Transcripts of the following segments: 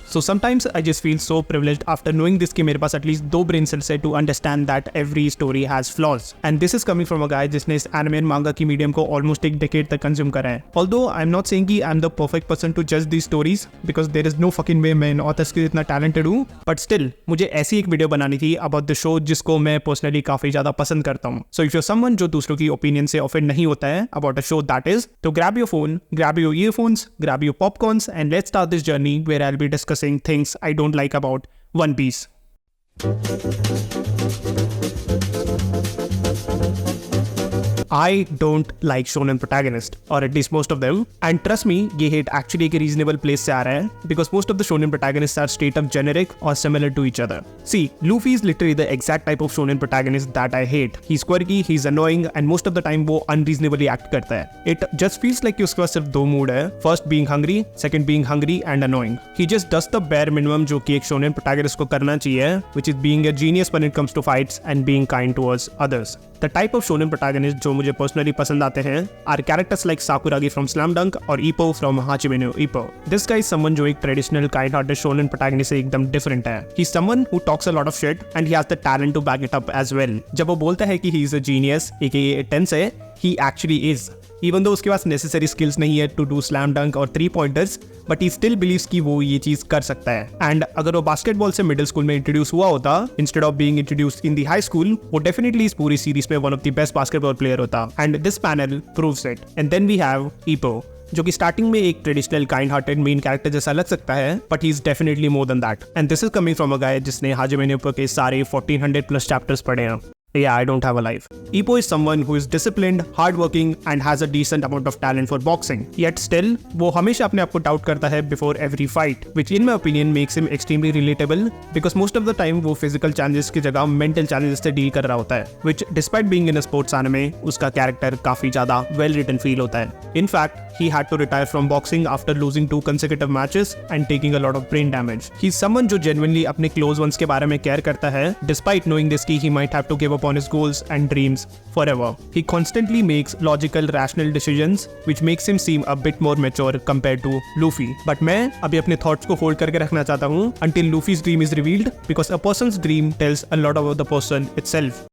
So sometimes I just feel so privileged after knowing this कि मेरे पास at least 2 brain cells है to understand that every story has flaws. And this is coming from a guy जिसने इस anime and manga की medium को almost एक decade तक consume करा है. Although I'm not saying कि I'm the perfect person to judge these stories because there is no fucking way मैं इन authors के इतना talented हूँ, but still मुझे ऐसी एक वीडियो बनानी थी about the show जिसको मैं personally काफी ज़्यादा पसंद करता हूँ. So if you're someone जो दूसरों की opinion से offend नहीं होता है about a show that is, तो grab your phone, grab your earphones, grab your popcorns and let's start this journey where I'll be discussing things I don't like about One Piece. I don't like shonen protagonist, or at least most of them. And trust me, ये hate actually एक reasonable place से आ रहा है because most of the shonen protagonists are straight up generic or similar to each other. See, Luffy is literally the exact type of shonen protagonist that I hate. He's quirky, he's annoying, and most of the time वो unreasonably act करता है. It just feels like कि उसके पास सिर्फ 2 mood है. First being hungry, second being hungry and annoying. He just does the bare minimum जो कि एक shonen protagonist को करना चाहिए, which is being a genius when it comes to fights and being kind towards others. The type of shonen protagonist जो मुझे personally पसंद आते हैं are characters like Sakuragi from Slam Dunk or Ippo from Hajime no Ippo. This guy is someone जो एक traditional kind-hearted shonen protagonist से एकदम different है. He's someone who talks a lot of shit and he has the talent to back it up as well. जब वो बोलता है कि he is a genius, aka tensei, he actually is. Even though उसके पास necessary skills नहीं है to do slam dunk और 3 pointers, but he still believes कि वो ये चीज़ कर सकता है. And अगर वो basketball से middle school में introduce हुआ होता instead of being introduced in the high school, वो definitely इस पूरी series में one of the best basketball player होता. And this panel proves it. And then we have Ippo, जो कि स्टार्टिंग में एक traditional kind hearted main character जैसा लग सकता है, but he is definitely more than that. And this is coming from a guy जिसने हाजिमे नो इप्पो के सारे 1400+ चैप्टर्स पढ़े हैं. Yeah, I don't have a life. Ippo is someone who is disciplined, hardworking, and has a decent amount of talent for boxing. Yet still, वो हमेशा अपने आप को doubt करता है before every fight, which in my opinion makes him extremely relatable because most of the time वो physical challenges की जगह mental challenges से deal कर रहा होता है, which despite being in a sports anime, उसका character काफी ज़्यादा well written feel होता है. In fact, he had to retire from boxing after losing 2 consecutive matches and taking a lot of brain damage. He's someone जो genuinely अपने close ones के बारे में care करता है, despite knowing this कि he might have to give up on his goals and dreams forever. He constantly makes logical, rational decisions, which makes him seem a bit more mature compared to Luffy. But मैं अभी अपने thoughts को hold करके रखना चाहता हूँ until Luffy's dream is revealed, because a person's dream tells a lot about the person itself.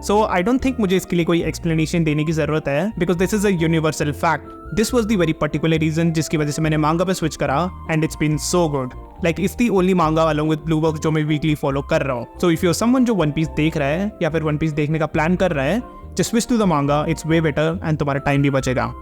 So I don't think मुझे इसके लिए कोई explanation देने की ज़रूरत है because this is a universal fact. This was the very particular reason जिसकी वजह से मैंने manga पे switch करा and it's been so good. Like it's the only manga along with Blue Box जो मैं weekly follow कर रहा हूँ. So if you're someone जो One Piece देख रहा है या फिर One Piece देखने का plan कर रहा है, just switch to the manga. It's way better and तुम्हारा time भी बचेगा.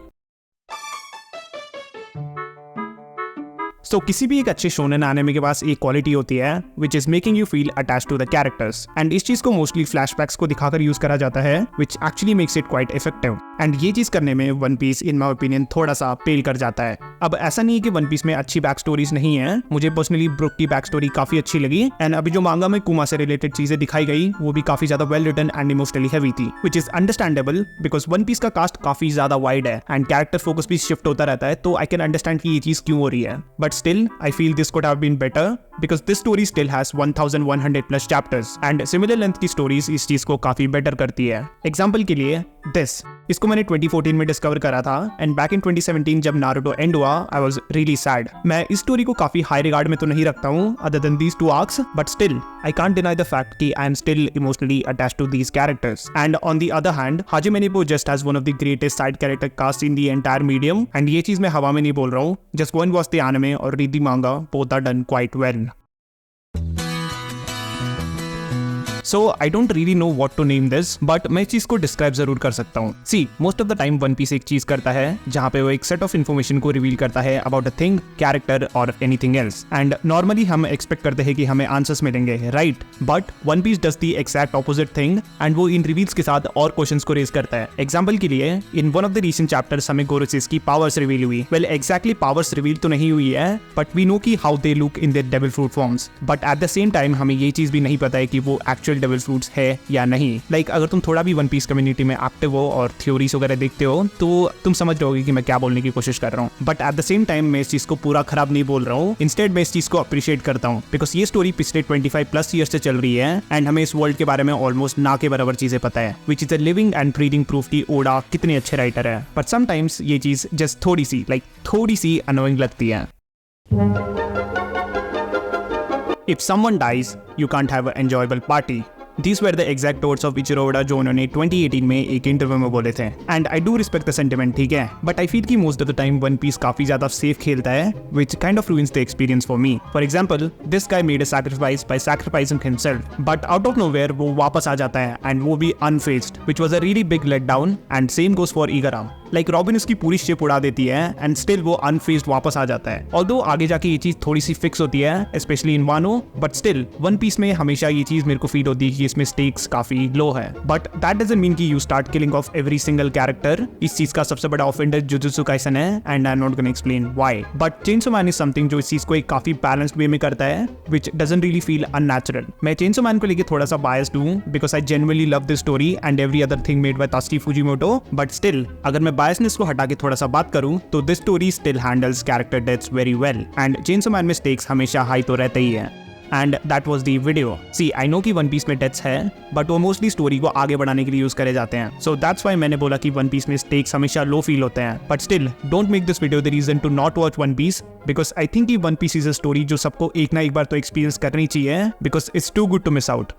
So किसी भी एक अच्छे शोनेन एनिमे के पास एक क्वालिटी होती है which is making you feel attached to the characters, and इस चीज को मोस्टली फ्लैशबैक्स को दिखाकर यूज करा जाता है which actually makes it quite effective. And ये चीज करने में one piece in my opinion थोड़ा सा फेल कर जाता है. अब ऐसा नहीं है कि वन पीस में अच्छी बैक स्टोरीज नहीं है. मुझे पर्सनली ब्रुक की बैक स्टोरी काफी अच्छी लगी एंड अभी जो मांगा में कुमा से रिलेटेड चीजें दिखाई गई वो भी काफी ज्यादा well written and emotionally heavy थी, which is understandable because One Piece का कास्ट काफी ज्यादा वाइड है एंड कैरेक्टर फोकस भी शिफ्ट होता रहता है, तो आई कैन अंडरस्टैंड कि ये चीज क्यों हो रही है. But still I feel this could have been better because this story still has 1100+ chapters and similar length की stories इस चीज को काफी better करती है. Example के लिए this, इसको मैंने 2014 में डिस्कवर करा था and back in 2017 जब नारुतो एंड हुआ I was really sad. मैं इस स्टोरी को काफी हाई रिगार्ड में तो नहीं रखता हूँ other than these 2 arcs, but still I can't deny the fact कि I am still emotionally attached to these characters. And on the other hand, Hajime no Ippo just has one of the greatest side character cast in the entire medium, and ये चीज मैं हवा में नहीं बोल रहा हूँ. Just go and watch the anime or read the manga, both are done quite well. So I don't really know what to name this, but मैं इस चीज को डिस्क्राइब जरूर कर सकता हूँ. See, most of the time One Piece एक चीज करता है जहाँ पे वो एक सेट ऑफ इन्फॉर्मेशन को रिवील करता है about a thing, character or anything else. And normally हम एक्सपेक्ट करते हैं कि हमें आंसर्स मिलेंगे, right? But One Piece does the exact opposite thing and वो इन रिवील्स के साथ और क्वेश्चंस को रेज करता है. एग्जाम्पल के लिए in one of the recent chapters हमें गोरोसिस की पावर्स रिवील हुई. Well, exactly पावर्स रिवील तो नहीं हुई है, but we know कि how they look in their devil fruit forms. But at the same time हमें ये चीज भी नहीं पता है कि वो एक्चुअल एक्चुअल डेविल फ्रूट्स है या नहीं। लाइक अगर तुम थोड़ा भी वन पीस कम्युनिटी में एक्टिव हो और थ्योरीज वगैरह देखते हो तो तुम समझ रहे होगे कि मैं क्या बोलने की कोशिश कर रहा हूँ। But at the same time मैं इस चीज को पूरा खराब नहीं बोल रहा हूँ, इंस्टेड मैं इस चीज को अप्रिशिएट करता हूँ बिकॉज ये स्टोरी पिछले 25+ ईयर से चल रही है एंड हमें इस वर्ल्ड के बारे में ऑलमोस्ट ना के बराबर चीजें पता है, which is a living and breathing proof कि ओडा कितने अच्छे राइटर है। बट समटाइम्स ये चीज जस्ट थोड़ी सी अनोइंग लगती है। If someone dies, you can't have an enjoyable party. These were the exact words of Ichiro Oda जो उन्होंने 2018 में एक इंटरव्यू में बोले थे। And I do respect the sentiment, ठीक है, बट आई फील कि most of the time One Piece काफी ज्यादा सेफ खेलता है, which kind of ruins the experience for me. For example, this guy made a sacrifice by sacrificing himself, but out of nowhere वो वापस आ जाता है and वो भी unfazed, which was a really big letdown. And same goes for Igaram. Like robin उसकी पूरी ship उड़ा देती है एंड स्टिल वो अनफेज्ड वापस आ जाता है। ऑल्दो आगे जाके ये चीज थोड़ी सी फिक्स होती है specially in Wano, but still One Piece में हमेशा ये चीज मेरे को फील होती है कि इसमें स्टेक्स काफी लो है। बट दैट डजंट मीन कि you start killing of every single character. इस चीज का सबसे बड़ा ऑफेंडर जुजुत्सु काइसन है and I am not gonna explain why. But chainsaw man is something जो इस चीज को एक काफी बैलेंस्ड वे में करता है which doesn't really feel unnatural. मैं चेनसो मैन को लेके थोड़ा सा बायस्ड हूं because I genuinely love this story and every other thing made by Tatsuki Fujimoto, but still अगर मैं बायसनेस को हटा के थोड़ा सा बात करूं तो this story still handles character deaths very well and Chainsaw Man में स्टेक्स हमेशा हाई तो रहते ही है। And that was the video. See I know कि वन पीस में डेथ्स है बट वो मोस्टली स्टोरी को आगे बढ़ाने के लिए यूज करे जाते हैं, सो दैट्स वाई मैंने बोला कि वन पीस में स्टेक्स हमेशा लो फील होते हैं। But still don't make this video the reason to not watch One Piece because I think One Piece is a story जो सबको एक ना एक बार तो एक्सपीरियंस करनी चाहिए because it's too good to miss out.